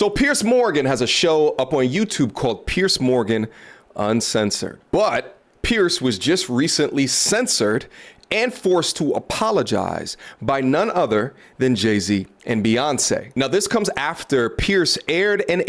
So Piers Morgan has a show up on YouTube called Piers Morgan Uncensored. But Piers was just recently censored and forced to apologize by none other than Jay-Z and Beyonce. Now, this comes after Piers aired an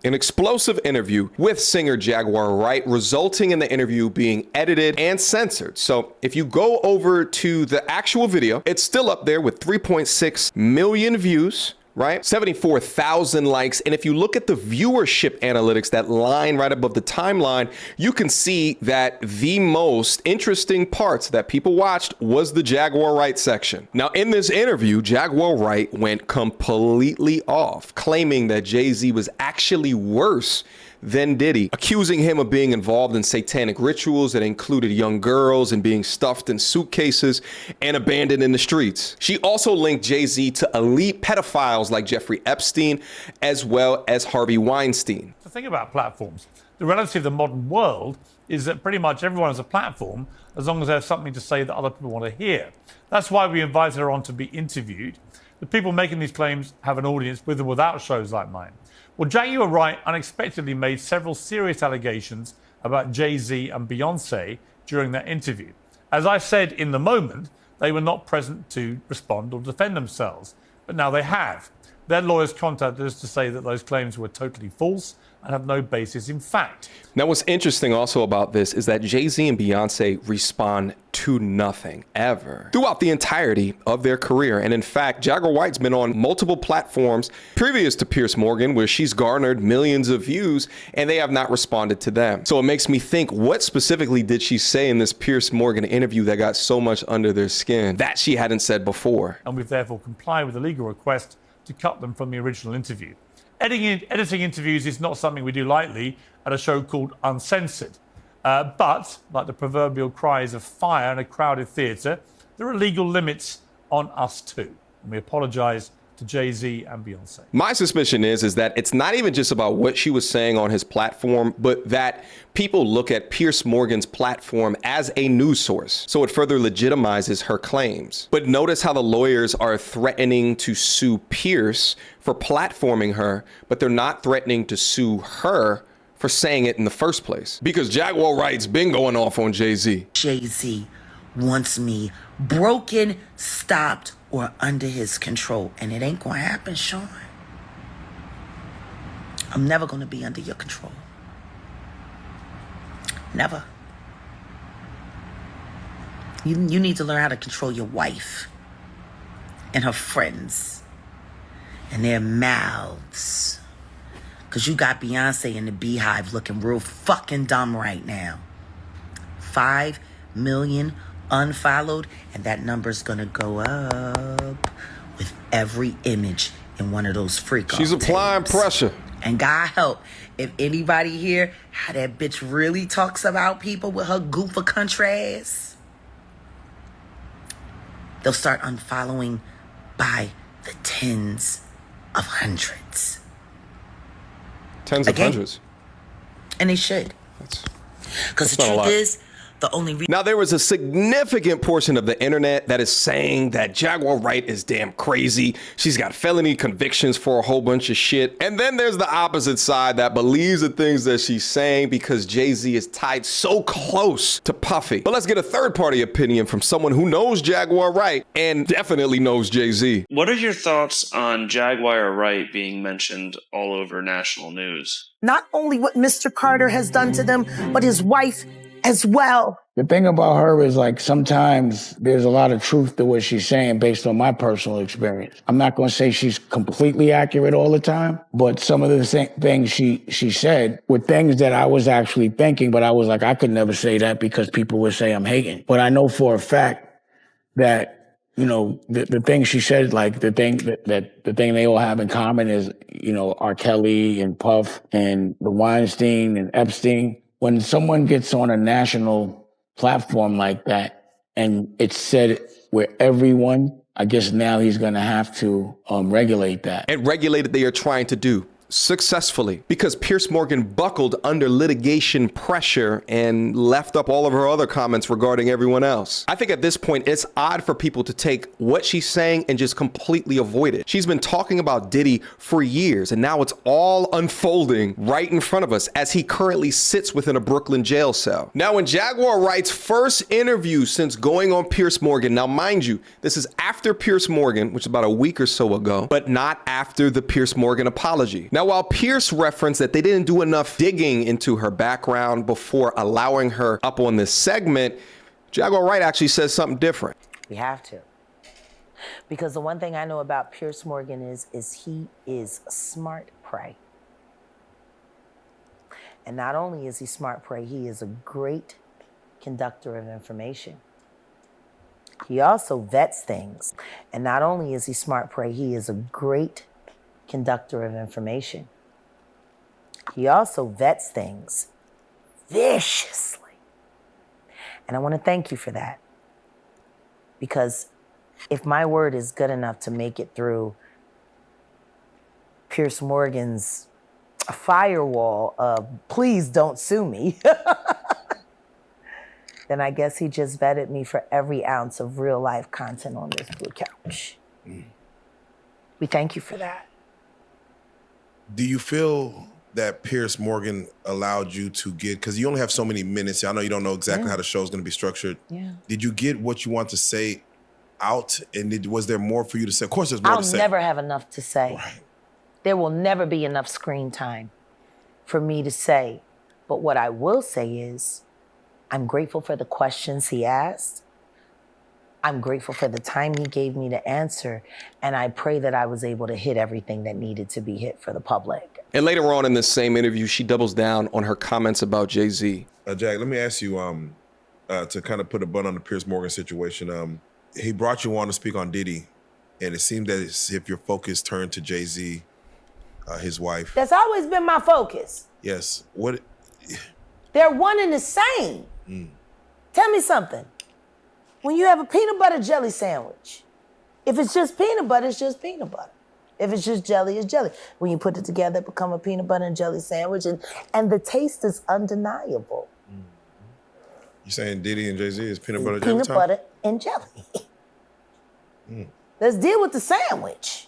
explosive interview with singer Jaguar Wright, resulting in the interview being edited and censored. So if you go over to the actual video, it's still up there with 3.6 million views, right? 74,000 likes. And if you look at the viewership analytics, that line right above the timeline, you can see that the most interesting parts that people watched was the Jaguar Wright section. Now, in this interview, Jaguar Wright went completely off, claiming that Jay-Z was actually worse than Diddy, accusing him of being involved in satanic rituals that included young girls and being stuffed in suitcases and abandoned in the streets. She also linked Jay-Z to elite pedophiles like Jeffrey Epstein, as well as Harvey Weinstein. The thing about platforms, the reality of the modern world is that pretty much everyone has a platform as long as there's something to say that other people want to hear. That's why we invited her on to be interviewed. The people making these claims have an audience with or without shows like mine. Well, Jaguar Wright unexpectedly made several serious allegations about Jay-Z and Beyonce during that interview. As I said in the moment, they were not present to respond or defend themselves, but now they have. Their lawyers contacted us to say that those claims were totally false and have no basis in fact. Now, what's interesting also about this is that Jay-Z and Beyonce respond to nothing ever throughout the entirety of their career. And in fact, Jaguar Wright's been on multiple platforms previous to Piers Morgan, where she's garnered millions of views, and they have not responded to them. So it makes me think, what specifically did she say in this Piers Morgan interview that got so much under their skin that she hadn't said before? And we've therefore complied with the legal request to cut them from the original interview. Editing interviews is not something we do lightly at a show called Uncensored. But, like the proverbial cries of fire in a crowded theatre, there are legal limits on us too. And we apologise to Jay-Z and Beyonce. My suspicion is that it's not even just about what she was saying on his platform, but that people look at Piers Morgan's platform as a news source. So it further legitimizes her claims. But notice how the lawyers are threatening to sue Piers for platforming her, but they're not threatening to sue her for saying it in the first place. Because Jaguar Wright's been going off on Jay-Z. Jay-Z wants me broken, stopped, or under his control. And it ain't gonna happen, Sean. I'm never gonna be under your control. Never. You need to learn how to control your wife and her friends and their mouths. Because you got Beyonce in the Beehive looking real fucking dumb right now. 5 million unfollowed, and that number's gonna go up with every image in one of those freak She's applying pressure. And God help, if anybody hear how that bitch really talks about people with her goof of country ass, they'll start unfollowing by the tens of hundreds. Tens of hundreds. And they should. Because the truth is, the only reason. Now, there was a significant portion of the internet that is saying that Jaguar Wright is damn crazy. She's got felony convictions for a whole bunch of shit. And then there's the opposite side that believes the things that she's saying because Jay-Z is tied so close to Puffy. But let's get a third-party opinion from someone who knows Jaguar Wright and definitely knows Jay-Z. What are your thoughts on Jaguar Wright being mentioned all over national news? Not only what Mr. Carter has done to them, but his wife as well. The thing about her is, like, sometimes there's a lot of truth to what she's saying based on my personal experience. I'm not going to say she's completely accurate all the time, but some of the things she said were things that I was actually thinking, but I was like, I could never say that because people would say I'm hating. But I know for a fact that, you know, the thing she said, like the thing the thing they all have in common is, you know, R. Kelly and Puff and the Weinstein and Epstein. When someone gets on a national platform like that and it's said where everyone, I guess now he's going to have to regulate that. And regulate it they are trying to do. successfully because Piers Morgan buckled under litigation pressure and left up all of her other comments regarding everyone else. I think at this point, it's odd for people to take what she's saying and just completely avoid it. She's been talking about Diddy for years, and now it's all unfolding right in front of us as he currently sits within a Brooklyn jail cell. Now, in Jaguar Wright's first interview since going on Piers Morgan, now mind you, this is after Piers Morgan, which is about a week or so ago, but not after the Piers Morgan apology. Now, while Piers referenced that they didn't do enough digging into her background before allowing her up on this segment, Jaguar Wright actually says something different. We have to. Because the one thing I know about Piers Morgan is he is smart prey. And not only is he smart prey, he is a great conductor of information. He also vets things. And not only is he smart prey, he is a great conductor of information. He also vets things viciously. And I want to thank you for that. Because if my word is good enough to make it through Piers Morgan's firewall of please don't sue me, then I guess he just vetted me for every ounce of real life content on this blue couch. We thank you for that. Do you feel that Piers Morgan allowed you to get, because you only have so many minutes, I know you don't know exactly how the show's going to be structured. Yeah. Did you get what you want to say out? And was there more for you to say? Of course there's more to say. I'll never have enough to say. Right. There will never be enough screen time for me to say. But what I will say is, I'm grateful for the questions he asked. I'm grateful for the time he gave me to answer. And I pray that I was able to hit everything that needed to be hit for the public. And later on in this same interview, she doubles down on her comments about Jay-Z. Jack, let me ask you to kind of put a bun on the Piers Morgan situation. He brought you on to speak on Diddy, and it seemed that as if your focus turned to Jay-Z, his wife. That's always been my focus. Yes. What? They're one and the same. Tell me something. When you have a peanut butter jelly sandwich, if it's just peanut butter, it's just peanut butter. If it's just jelly, it's jelly. When you put it together, it becomes a peanut butter and jelly sandwich, and the taste is undeniable. You saying Diddy and Jay-Z is peanut butter jelly? Peanut butter and jelly. Let's deal with the sandwich.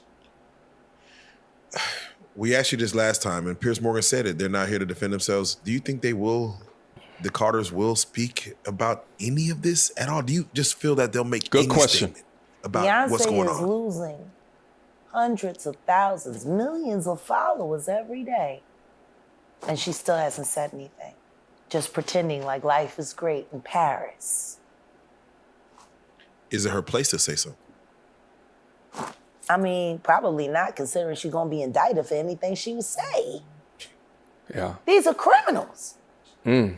We asked you this last time, and Piers Morgan said it. They're not here to defend themselves. Do you think they will, the Carters will speak about any of this at all? Do you just feel that they'll make any statement about Beyonce what's going on? is losing hundreds of thousands, millions of followers every day. And she still hasn't said anything. Just pretending like life is great in Paris. Is it her place to say something? I mean, probably not, considering she's gonna be indicted for anything she would say. Yeah. These are criminals. Diddy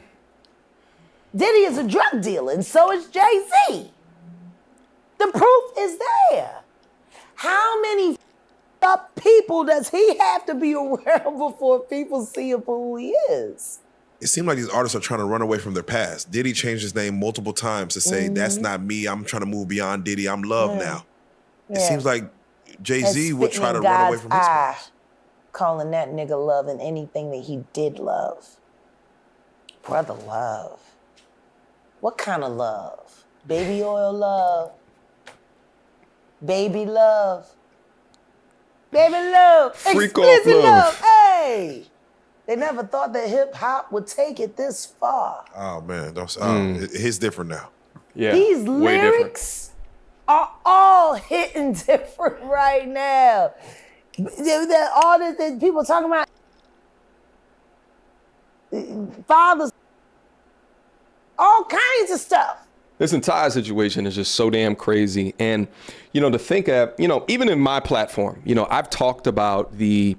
is a drug dealer, and so is Jay-Z. The proof is there. How many up people does he have to be around before people see him for who he is? It seems like these artists are trying to run away from their past. Diddy changed his name multiple times to say, that's not me, I'm trying to move beyond Diddy, I'm Love now. It seems like Jay-Z would try to run away from his past. Calling that nigga Love and anything that he did love. Brother Love. What kind of love? Baby oil love? Baby love? Baby love? Freak off Explicit love. Hey! They never thought that hip hop would take it this far. Oh man, his different now. Yeah. These way different. lyrics are all hitting different right now. All this people talking about fathers, all kinds of stuff. This entire situation is just so damn crazy. And, to think of, even in my platform, I've talked about the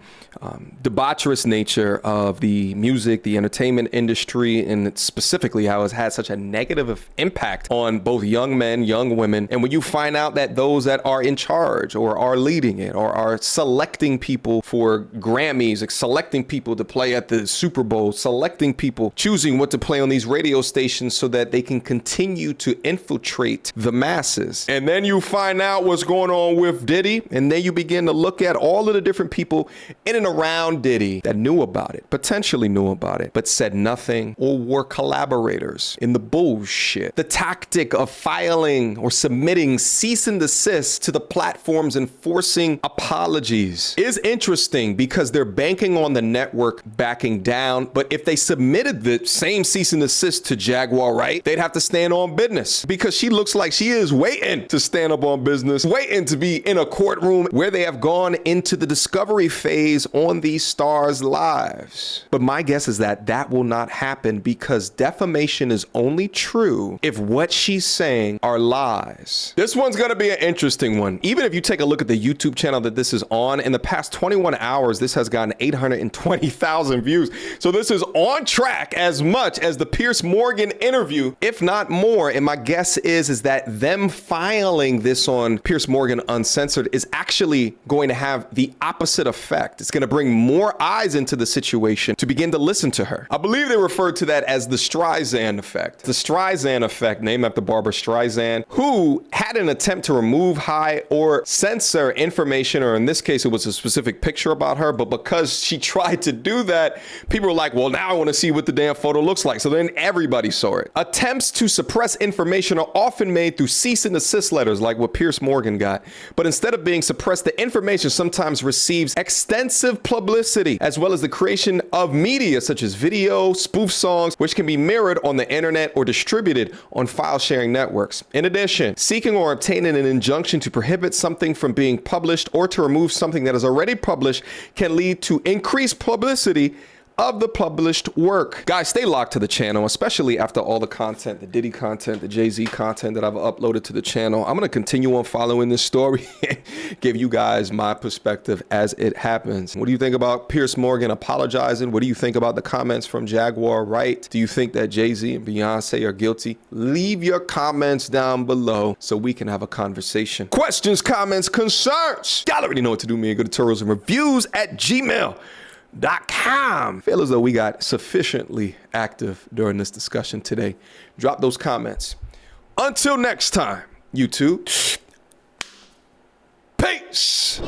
debaucherous nature of the music, the entertainment industry, and specifically how it's had such a negative impact on both young men, young women. And when you find out that those that are in charge or are leading it or are selecting people for Grammys, like selecting people to play at the Super Bowl, selecting people, choosing what to play on these radio stations so that they can continue to to infiltrate the masses. And then you find out what's going on with Diddy, and then you begin to look at all of the different people in and around Diddy that knew about it, potentially knew about it, but said nothing or were collaborators in the bullshit. The tactic of filing or submitting cease and desist to the platforms and forcing apologies is interesting because they're banking on the network backing down. But if they submitted the same cease and desist to Jaguar Wright, they'd have to stand on business because she looks like she is waiting to stand up on business, waiting to be in a courtroom where they have gone into the discovery phase on these stars' lives. But my guess is that that will not happen because defamation is only true if what she's saying are lies. This one's going to be an interesting one. Even if you take a look at the YouTube channel that this is on, in the past 21 hours, this has gotten 820,000 views. So this is on track as much as the Piers Morgan interview, if not more. And my guess is that them filing this on Piers Morgan Uncensored is actually going to have the opposite effect. It's going to bring more eyes into the situation to begin to listen to her. I believe they referred to that as the Streisand Effect. The Streisand Effect, named after Barbara Streisand, who had an attempt to remove, hide, or censor information, or in this case, it was a specific picture about her, but because she tried to do that, people were like, well, now I want to see what the damn photo looks like. So then everybody saw it. Attempts to suppress information are often made through cease and desist letters, like what Piers Morgan got. But instead of being suppressed, the information sometimes receives extensive publicity, as well as the creation of media such as video, spoof songs, which can be mirrored on the internet or distributed on file sharing networks. In addition, seeking or obtaining an injunction to prohibit something from being published or to remove something that is already published can lead to increased publicity of the published work. Guys, stay locked to the channel, especially after all the content, the Diddy content, the Jay-Z content that I've uploaded to the channel. I'm going to continue on following this story, give you guys my perspective as it happens. What do you think about Piers Morgan apologizing? What do you think about the comments from Jaguar Wright? Do you think that Jay-Z and Beyonce are guilty? Leave your comments down below so we can have a conversation. Questions, comments, concerns. Y'all already know what to do. Me and good tutorials and reviews at gmail.com. Feel as though we got sufficiently active during this discussion today. Drop those comments. Until next time, YouTube. Peace.